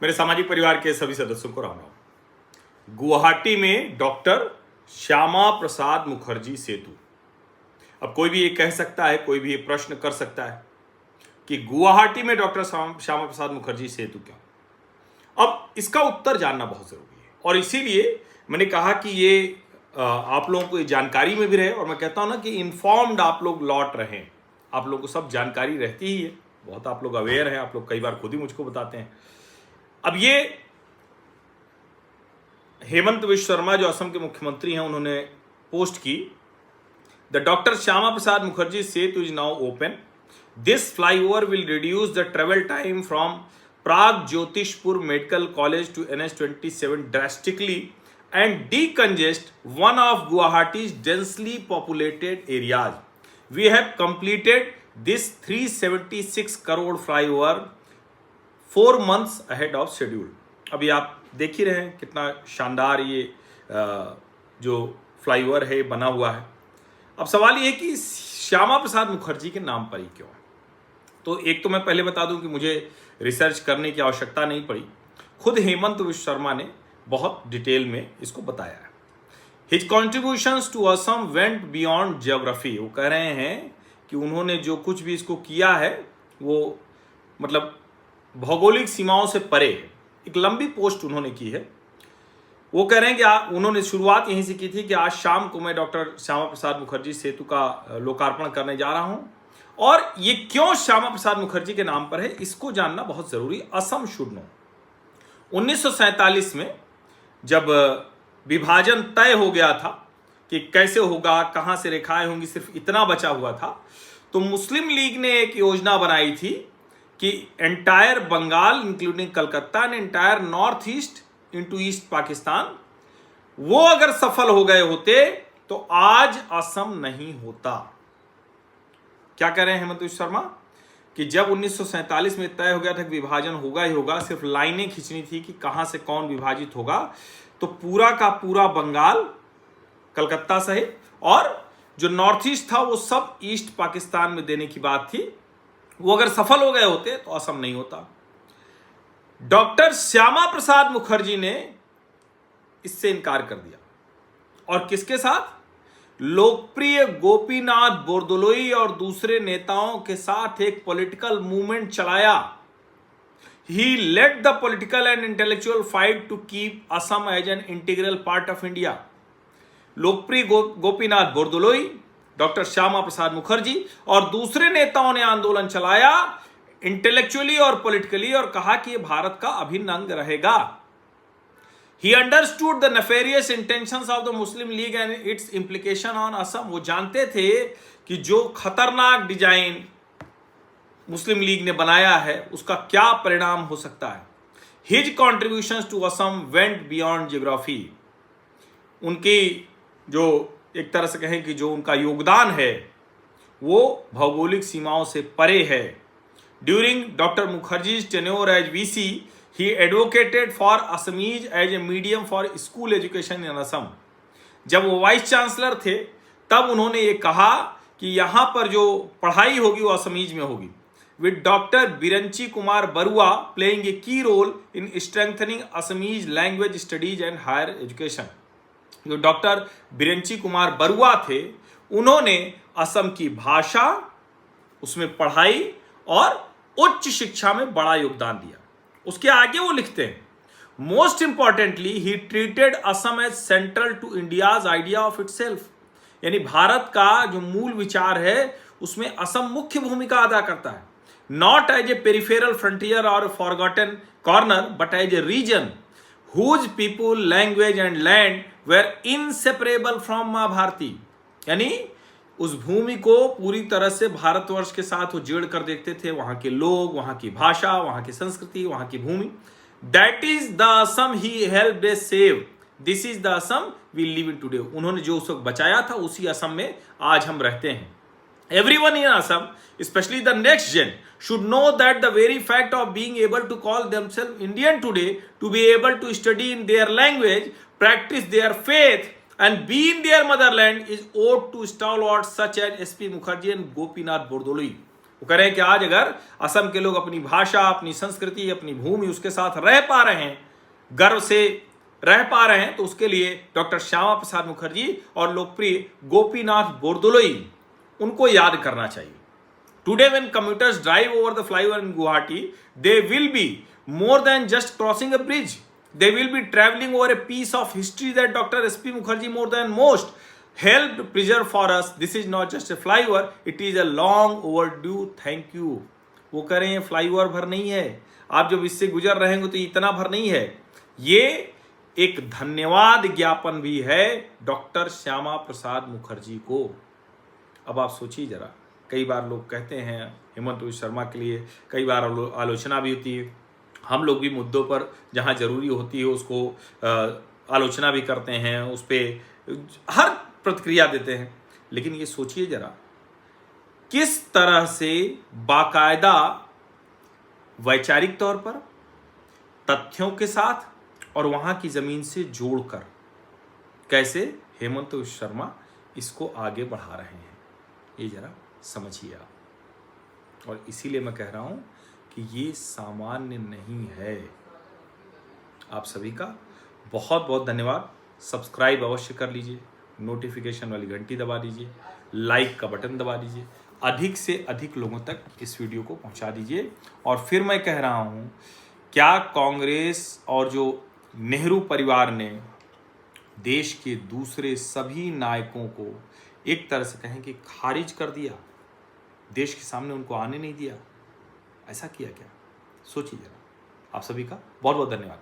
मेरे सामाजिक परिवार के सभी सदस्यों को राम राम। गुवाहाटी में डॉक्टर श्यामा प्रसाद मुखर्जी सेतु। अब कोई भी ये कह सकता है, कोई भी ये प्रश्न कर सकता है कि गुवाहाटी में डॉक्टर श्यामा प्रसाद मुखर्जी सेतु क्यों? अब इसका उत्तर जानना बहुत जरूरी है और इसीलिए मैंने कहा कि ये आप लोगों को ये जानकारी में भी रहे। और मैं कहता हूं ना कि इन्फॉर्म्ड आप लोग लौट रहे हैं, आप लोगों को सब जानकारी रहती ही है, बहुत आप लोग अवेयर हैं, आप लोग कई बार खुद ही मुझको बताते हैं। अब ये हेमंत विश्व शर्मा जो असम के मुख्यमंत्री हैं, उन्होंने पोस्ट की, the doctor Shyama Prasad Mukherjee Setu is now open. This flyover will reduce the travel time from Pragjyotishpur medical college to NH27 drastically and decongest one of Guwahati's densely populated areas. We have completed this 376 crore flyover 4 months ahead of schedule. अभी आप देख ही रहे हैं कितना शानदार ये जो flyover है बना हुआ है। अब सवाल ये है कि श्यामा प्रसाद मुखर्जी के नाम पर ही क्यों है? तो एक तो मैं पहले बता दूं कि मुझे रिसर्च करने की आवश्यकता नहीं पड़ी, खुद हेमंत विश्व शर्मा ने बहुत डिटेल में इसको बताया है। His contributions to Assam went beyond geography. वो कह रहे हैं कि उन्होंने जो कुछ भी इसको किया है वो मतलब भौगोलिक सीमाओं से परे है। एक लंबी पोस्ट उन्होंने की है। वो कह रहे हैं कि उन्होंने शुरुआत यहीं से की थी कि आज शाम को मैं डॉक्टर श्यामा प्रसाद मुखर्जी सेतु का लोकार्पण करने जा रहा हूं और ये क्यों श्यामा प्रसाद मुखर्जी के नाम पर है इसको जानना बहुत जरूरी। Assam should know. 1947 में जब विभाजन तय हो गया था कि कैसे होगा, कहां से रेखाएं होंगी, सिर्फ इतना बचा हुआ था, तो मुस्लिम लीग ने एक योजना बनाई थी कि entire Bengal including Calcutta and entire North East into East Pakistan, वो अगर सफल हो गए होते तो आज असम नहीं होता। क्या कह रहे हैं हेमंत विश्व शर्मा कि जब 1947 में तय हो गया था कि विभाजन होगा ही होगा, सिर्फ लाइनें खींचनी थी कि कहां से कौन विभाजित होगा, तो पूरा का पूरा बंगाल कलकत्ता सहित और जो नॉर्थ ईस्ट था वो सब ईस्ट पाकिस्तान में देने की बात थी। वो अगर सफल हो गए होते तो असम नहीं होता। डॉक्टर श्यामा प्रसाद मुखर्जी ने इससे इनकार कर दिया और किसके साथ? लोकप्रिय गोपीनाथ बोरदोलोई और दूसरे नेताओं के साथ एक पॉलिटिकल मूवमेंट चलाया। He led the political and intellectual fight to keep Assam as an integral part of India. लोकप्रिय गोपीनाथ बोरदोलोई, डॉक्टर श्यामा प्रसाद मुखर्जी और दूसरे नेताओं ने आंदोलन चलाया इंटेलेक्चुअली और पॉलिटिकली और कहा कि यह भारत का अभिन्न अंग रहेगा। He understood the nefarious intentions of the Muslim League and its implication on Assam. वो जानते थे कि जो खतरनाक डिजाइन मुस्लिम लीग ने बनाया है उसका क्या परिणाम हो सकता है। His contributions to Assam went beyond geography. उनकी जो एक तरह से कहें कि जो उनका योगदान है वो भौगोलिक सीमाओं से परे है। During Dr. Mukherjee's tenure as VC, he advocated for Assamese as a medium for school education in Assam. जब वो वाइस चांसलर थे तब उन्होंने ये कहा कि यहाँ पर जो पढ़ाई होगी वो असमीज में होगी। With Dr. Biranchi Kumar Barua playing a key role in strengthening Assamese language studies and higher education. जो डॉक्टर बिरंची कुमार बरुआ थे उन्होंने असम की भाषा, उसमें पढ़ाई और उच्च शिक्षा में बड़ा योगदान दिया। उसके आगे वो लिखते हैं, most importantly he treated Assam as central to India's idea of itself. यानी भारत का जो मूल विचार है उसमें असम मुख्य भूमिका अदा करता है। Not as a peripheral frontier और forgotten corner but as a region whose people, language and land were inseparable from Maa Bharati. यानी उस भूमि को पूरी तरह से भारतवर्ष के साथ वो जोड़ कर देखते थे, वहां के लोग, वहां की भाषा, वहां की संस्कृति, वहां की भूमि। That is the Assam he helped us save, this is the Assam we live in today. उन्होंने जो उस वक्त बचाया था उसी असम में आज हम रहते हैं। Everyone in Assam, especially the next gen, should know that the very fact of being able to call themselves Indian today, to be able to study in their language, practice their faith, and be in their motherland is owed to stalwarts such as SP Mukherjee and Gopinath Bordoloi. वो कह रहे हैं कि आज अगर असम के लोग अपनी भाषा, अपनी संस्कृति, अपनी भूमि, उसके साथ रह पा रहे हैं, गर्व से रह पा रहे हैं, तो उसके लिए डॉक्टर श्यामा प्रसाद मुखर्जी और लोकप्रिय गोपीनाथ बोरदोलोई, उनको याद करना चाहिए। Today, when commuters drive over the flyover in Guwahati, they will be more than just crossing a bridge. They will be traveling over a piece of history that Dr. S.P. Mukherjee, more than most, helped preserve for us. This is not just a flyover, it is a long overdue thank you. वो कह रहे हैं flyover भर नहीं है, आप जब इससे गुजर रहे होंगे तो इतना भर नहीं है, ये एक धन्यवाद ज्ञापन भी है डॉक्टर श्यामा प्रसाद मुखर्जी को। अब आप सोचिए जरा, कई बार लोग कहते हैं हेमंत विश्व शर्मा के लिए कई बार आलोचना भी होती है, हम लोग भी मुद्दों पर जहां जरूरी होती है उसको आलोचना भी करते हैं, उस पर हर प्रतिक्रिया देते हैं, लेकिन ये सोचिए जरा किस तरह से बाकायदा वैचारिक तौर पर तथ्यों के साथ और वहां की जमीन से जोड़कर कैसे हेमंत विश्व शर्मा इसको आगे बढ़ा रहे हैं, ये जरा समझिए आप। और इसीलिए मैं कह रहा हूं कि ये सामान्य नहीं है। आप सभी का बहुत बहुत धन्यवाद। सब्सक्राइब अवश्य कर लीजिए, नोटिफिकेशन वाली घंटी दबा दीजिए, लाइक का बटन दबा दीजिए, अधिक से अधिक लोगों तक इस वीडियो को पहुंचा दीजिए। और फिर मैं कह रहा हूं, क्या कांग्रेस और जो नेहरू परिवार ने देश के दूसरे सभी नायकों को एक तरह से कहें कि खारिज कर दिया, देश के सामने उनको आने नहीं दिया, ऐसा किया क्या? सोचिए जरा। आप सभी का बहुत बहुत धन्यवाद।